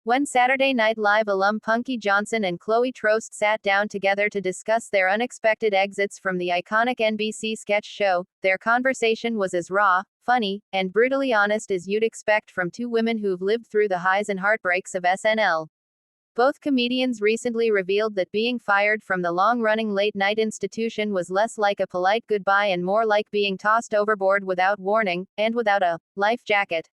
When Saturday Night Live alum Punkie Johnson and Chloe Troast sat down together to discuss their unexpected exits from the iconic NBC sketch show, their conversation was as raw, funny, and brutally honest as you'd expect from two women who've lived through the highs and heartbreaks of SNL. Both comedians recently revealed that being fired from the long-running late-night institution was less like a polite goodbye and more like being tossed overboard without warning, and without a life jacket.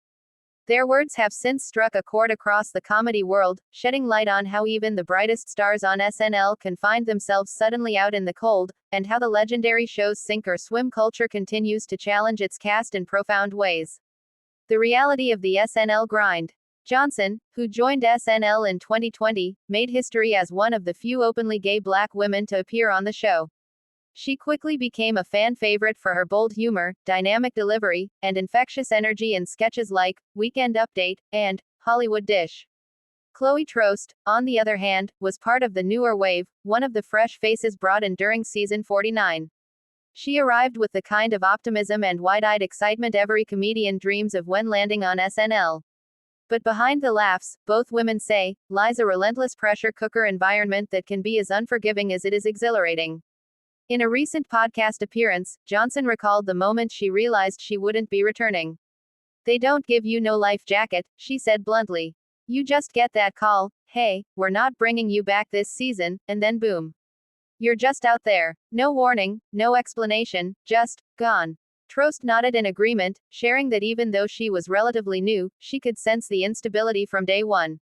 Their words have since struck a chord across the comedy world, shedding light on how even the brightest stars on SNL can find themselves suddenly out in the cold, and how the legendary show's sink-or-swim culture continues to challenge its cast in profound ways. The reality of the SNL grind. Johnson, who joined SNL in 2020, made history as one of the few openly gay black women to appear on the show. She quickly became a fan favorite for her bold humor, dynamic delivery, and infectious energy in sketches like Weekend Update and Hollywood Dish. Chloe Troast, on the other hand, was part of the newer wave, one of the fresh faces brought in during season 49. She arrived with the kind of optimism and wide-eyed excitement every comedian dreams of when landing on SNL. But behind the laughs, both women say, lies a relentless pressure cooker environment that can be as unforgiving as it is exhilarating. In a recent podcast appearance, Johnson recalled the moment she realized she wouldn't be returning. "They don't give you no life jacket," she said bluntly. "You just get that call, hey, we're not bringing you back this season, and then boom. You're just out there. No warning, no explanation, just gone." Troast nodded in agreement, sharing that even though she was relatively new, she could sense the instability from day one.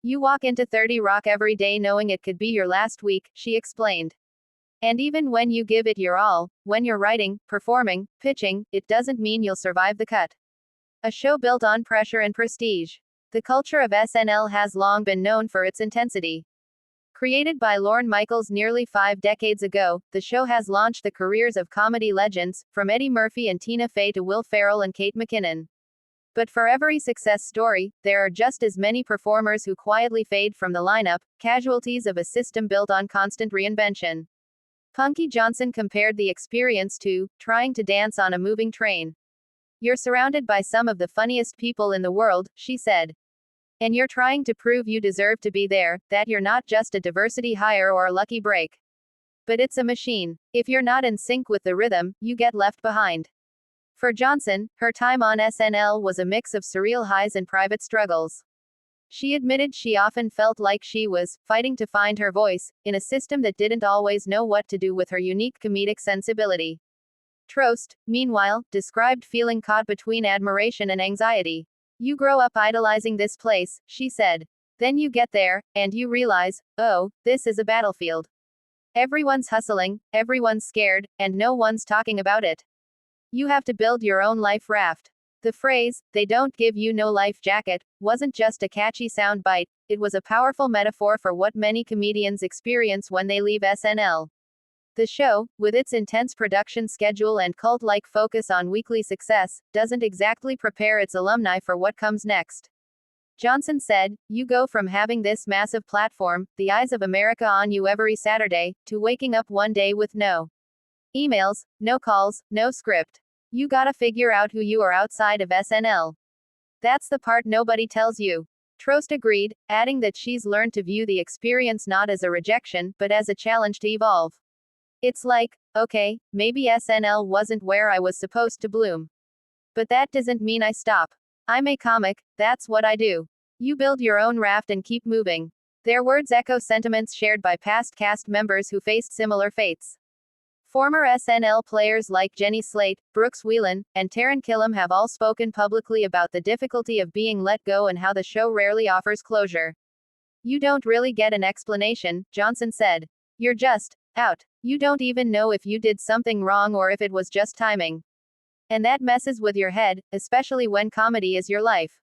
"You walk into 30 Rock every day knowing it could be your last week," she explained. "And even when you give it your all, when you're writing, performing, pitching, it doesn't mean you'll survive the cut." A show built on pressure and prestige. The culture of SNL has long been known for its intensity. Created by Lorne Michaels nearly 5 decades ago, the show has launched the careers of comedy legends, from Eddie Murphy and Tina Fey to Will Ferrell and Kate McKinnon. But for every success story, there are just as many performers who quietly fade from the lineup, casualties of a system built on constant reinvention. Punkie Johnson compared the experience to trying to dance on a moving train. "You're surrounded by some of the funniest people in the world," she said. "And you're trying to prove you deserve to be there, that you're not just a diversity hire or a lucky break. But it's a machine. If you're not in sync with the rhythm, you get left behind." For Johnson, her time on SNL was a mix of surreal highs and private struggles. She admitted she often felt like she was fighting to find her voice, in a system that didn't always know what to do with her unique comedic sensibility. Troast, meanwhile, described feeling caught between admiration and anxiety. "You grow up idolizing this place," she said. "Then you get there, and you realize, oh, this is a battlefield. Everyone's hustling, everyone's scared, and no one's talking about it. You have to build your own life raft." The phrase, "they don't give you no life jacket," wasn't just a catchy soundbite, it was a powerful metaphor for what many comedians experience when they leave SNL. The show, with its intense production schedule and cult-like focus on weekly success, doesn't exactly prepare its alumni for what comes next. Johnson said, "You go from having this massive platform, the eyes of America on you every Saturday, to waking up one day with no emails, no calls, no script. You gotta figure out who you are outside of SNL. That's the part nobody tells you." Troast agreed, adding that she's learned to view the experience not as a rejection, but as a challenge to evolve. "It's like, okay, maybe SNL wasn't where I was supposed to bloom. But that doesn't mean I stop. I'm a comic, that's what I do. You build your own raft and keep moving." Their words echo sentiments shared by past cast members who faced similar fates. Former SNL players like Jenny Slate, Brooks Wheelan, and Taran Killam have all spoken publicly about the difficulty of being let go and how the show rarely offers closure. "You don't really get an explanation," Johnson said. "You're just out. You don't even know if you did something wrong or if it was just timing. And that messes with your head, especially when comedy is your life."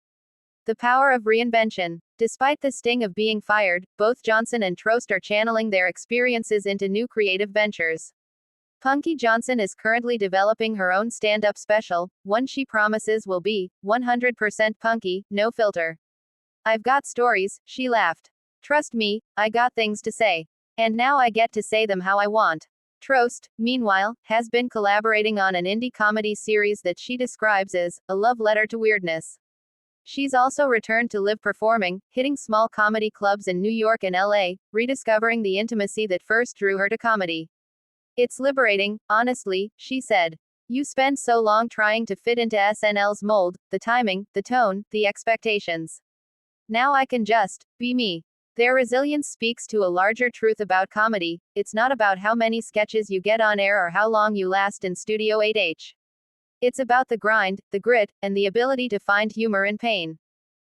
The power of reinvention. Despite the sting of being fired, both Johnson and Troast are channeling their experiences into new creative ventures. Punkie Johnson is currently developing her own stand-up special, one she promises will be 100% punky, no filter. "I've got stories," she laughed. "Trust me, I got things to say. And now I get to say them how I want." Troast, meanwhile, has been collaborating on an indie comedy series that she describes as a love letter to weirdness. She's also returned to live performing, hitting small comedy clubs in New York and LA, rediscovering the intimacy that first drew her to comedy. It's liberating, honestly, she said. You spend so long trying to fit into SNL's mold, the timing, the tone, the expectations. Now I can just be me. Their resilience speaks to a larger truth about comedy. It's not about how many sketches you get on air or how long you last in Studio 8H. It's about the grind, the grit, and the ability to find humor in pain.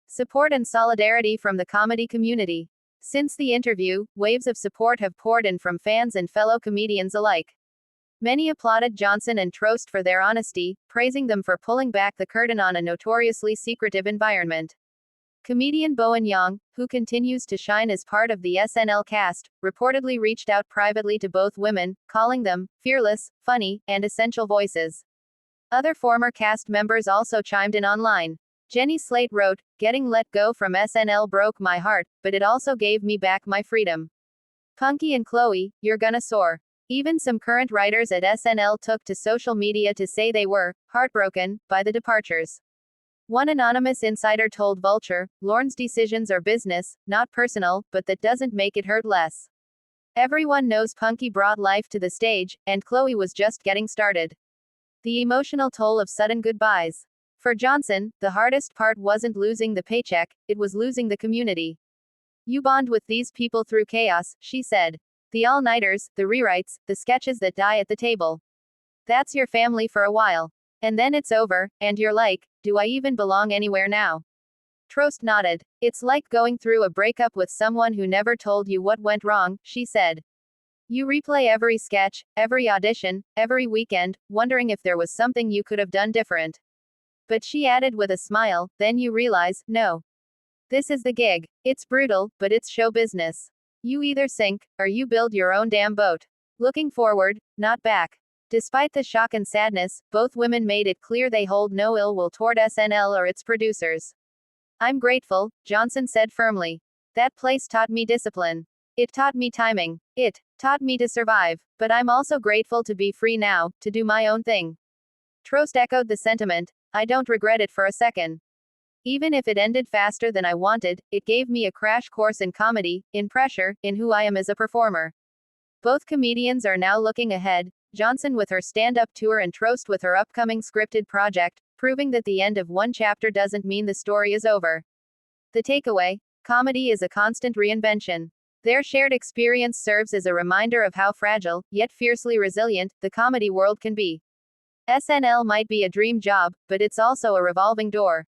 Support and solidarity from the comedy community. Since the interview, waves of support have poured in from fans and fellow comedians alike. Many applauded Johnson and Troast for their honesty, praising them for pulling back the curtain on a notoriously secretive environment. Comedian Bowen Yang, who continues to shine as part of the SNL cast, reportedly reached out privately to both women, calling them fearless, funny, and essential voices. Other former cast members also chimed in online. Jenny Slate wrote, "Getting let go from SNL broke my heart, but it also gave me back my freedom. Punkie and Chloe, you're gonna soar." Even some current writers at SNL took to social media to say they were heartbroken by the departures. One anonymous insider told Vulture, "Lorne's decisions are business, not personal, but that doesn't make it hurt less. Everyone knows Punkie brought life to the stage, and Chloe was just getting started." The emotional toll of sudden goodbyes. For Johnson, the hardest part wasn't losing the paycheck, it was losing the community. "You bond with these people through chaos," she said. "The all-nighters, the rewrites, the sketches that die at the table. That's your family for a while. And then it's over, and you're like, do I even belong anywhere now?" Troast nodded. "It's like going through a breakup with someone who never told you what went wrong," she said. "You replay every sketch, every audition, every weekend, wondering if there was something you could have done different. But," she added with a smile, "then you realize, no. This is the gig. It's brutal, but it's show business. You either sink, or you build your own damn boat. Looking forward, not back." Despite the shock and sadness, both women made it clear they hold no ill will toward SNL or its producers. "I'm grateful," Johnson said firmly. "That place taught me discipline. It taught me timing. It taught me to survive. But I'm also grateful to be free now, to do my own thing." Troast echoed the sentiment. "I don't regret it for a second. Even if it ended faster than I wanted, it gave me a crash course in comedy, in pressure, in who I am as a performer." Both comedians are now looking ahead, Johnson with her stand-up tour and Troast with her upcoming scripted project, proving that the end of one chapter doesn't mean the story is over. The takeaway: comedy is a constant reinvention. Their shared experience serves as a reminder of how fragile, yet fiercely resilient, the comedy world can be. SNL might be a dream job, but it's also a revolving door.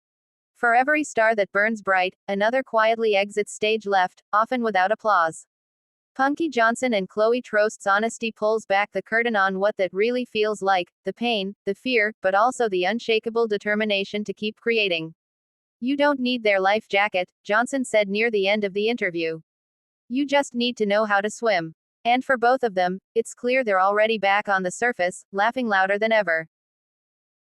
For every star that burns bright, another quietly exits stage left, often without applause. Punkie Johnson and Chloe Troast's honesty pulls back the curtain on what that really feels like, the pain, the fear, but also the unshakable determination to keep creating. "You don't need their life jacket," Johnson said near the end of the interview. "You just need to know how to swim." And for both of them, it's clear they're already back on the surface, laughing louder than ever.